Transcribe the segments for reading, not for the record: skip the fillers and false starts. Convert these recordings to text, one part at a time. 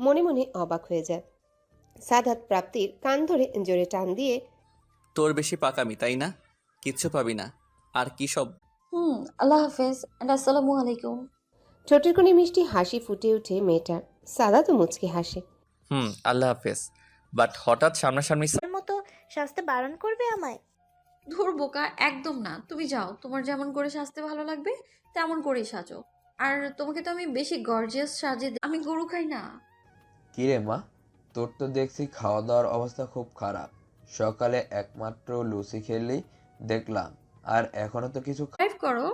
মনে মনে অবাক হয়ে যায়। সাদাত প্রাপ্তির কান ধরে জোরে টান দিয়ে তোর বেশি পাকামি তাই না? কিচ্ছু পাবি না। আর কি সব? আল্লাহ হাফেজ এন্ড আসসালামু আলাইকুম। ঠোঁটের কোণে মিষ্টি হাসি ফুটে ওঠে মেয়েটার। সাদাতও মুচকি হাসে। আল্লাহ হাফেজ। বাট হঠাৎ সামনাসামনি এর মতো সাজতে বারণ করবে আমায়? ধুর বোকা, একদম না। তুমি যাও, তোমার যেমন করে সাজতে ভালো লাগবে তেমন করেই সাজো। আর তোমাকে তো আমি বেশি গর্জিয়াস সাজিয়ে আমি গরু খাই না। কিরে মা, তোর তো দেখছি খাওয়া দাওয়ার অবস্থা খুব খারাপ। সকালে একমাত্র লুচি খেলি দেখলাম, আর এখনো তো কিছু ড্রাইভ করো।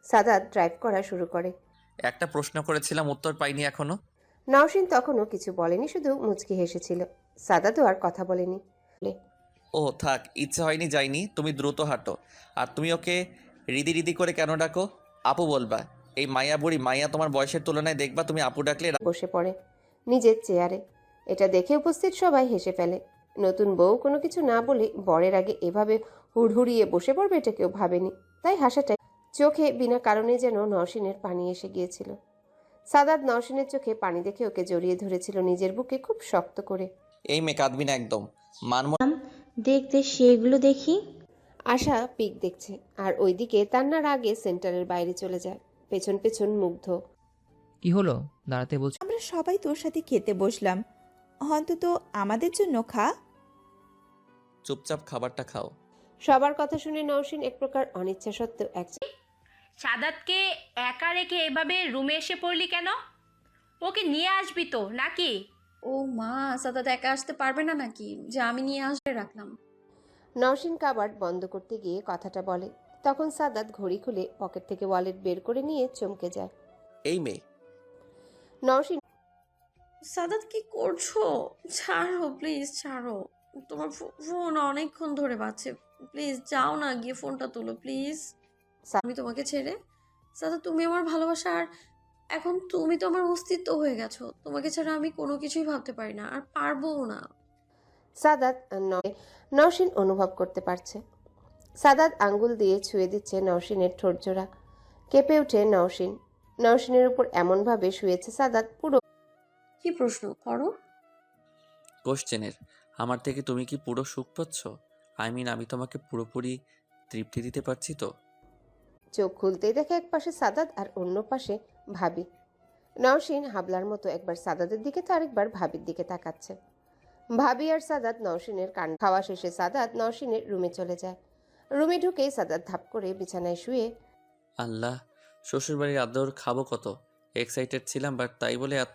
সাদাত ড্রাইভ করা শুরু করে। একটা প্রশ্ন করেছিলাম, উত্তর পাইনি এখনো। নওশিন তখনও কিছু বলেনি, শুধু মুচকি হেসেছিল। সাদাতও আর কথা বলেনি। ও থাক, ইচ্ছে হয়নি যাইনি। তুমি দ্রুত হাঁটো। আর তুমি ওকে রিদি রিদি করে কেন ডাকো? আপু বলবা। এই মায়া বুড়ি মাইয়া তোমার বয়সের তুলনায় দেখবা তুমি আপু ডাকলে বসে পড়ে নিজের চেয়ারে। এটা দেখে উপস্থিত সবাই হেসে ফেলে। নতুন বউ কোনো কিছু না বলে বরের আগে এভাবে হুড়হুড়িয়ে বসে পড়বে এটা কেউ ভাবেনি। তাই হাসাটাই চোখে বিনা কারণে যেন নওশিনের পানি এসে গিয়েছিল। সাদাত নওশিনের চোখে পানি দেখে ওকে জড়িয়ে ধরেছিল নিজের বুকে খুব শক্ত করে। এই মেয়ে কাঁদবি না একদম। মানব দেখতে সেগুলো দেখি। আশা পিক দেখছে, আর ওইদিকে তান্নার আগে সেন্টারের বাইরে চলে যায়, পেছন পেছন মুগ্ধ। কি হলো? দাঁড়াতে বলছি। আমরা সবাই তোর সাথে খেতে বসলাম, অন্তত আমাদের জন্য খা। চুপচাপ খাবারটা খাও। সবার কথা শুনে নওশিন এক প্রকার অনিচ্ছা সত্ত্বেও এক সাদাতকে একা রেখে এভাবে রুমে এসে পড়লি কেন? ওকে নিয়ে আসবি তো নাকি? ও মা, সাদাত একা আসতে পারবে না নাকি যে আমি নিয়ে আসতে রাখলাম? নওশিন কাবার্ড বন্ধ করতে গিয়ে কথাটা বলে। তখন সাদাত ঘড়ি খুলে পকেট থেকে ওয়ালেট বের করে নিয়ে চমকে যায়। এই মেয়ে নওশিন সাদাত কি করছো? ছাড়ো প্লিজ, ছাড়ো। তোমার ফোন অনেকক্ষণ ধরে বাজছে। প্লিজ যাও না, গিয়ে ফোনটা তোলো প্লিজ। আমি তোমাকে ছেড়ে, সাদাত তুমি আমার ভালোবাসা, আর এখন তুমি তো আমার অস্তিত্ব হয়ে গেছো। তোমাকে ছাড়া আমি কোনো কিছুই ভাবতে পারি না, আর পারবও না। সাদাত নওশিন অনুভব করতে পারছে। সাদাত আঙ্গুল দিয়ে ছুঁয়ে দিচ্ছে নওশিনের ঠোঁটজোড়া। কেঁপে ওঠে নওশিন। নওশিনের উপর এমনভাবে শুয়েছে সাদাত পুরো। কি প্রশ্ন করো? কোশ্চেনের আমার থেকে তুমি কি পুরো সুখ পাচ্ছ? আমি তোমাকে পুরোপুরি তৃপ্তি দিতে পারছি তো? চোখ খুলতেই দেখে এক পাশে সাদাত আর অন্য পাশে ভাবি। নওশিন হাবলার মতো একবার সাদাতের দিকে তো আরেকবার ভাবির দিকে তাকাচ্ছে। ভাবি আর সাদাত নওশিনের কান খাওয়া শেষে সাদাত নওশিনের রুমে চলে যায়। রুমে ঢুকেই সাদাত ধাপ করে বিছানায় শুয়ে আল্লাহ, শ্বশুরবাড়ির আদর খাবো কত। এক্সাইটেড ছিলাম, বাট তাই বলে এত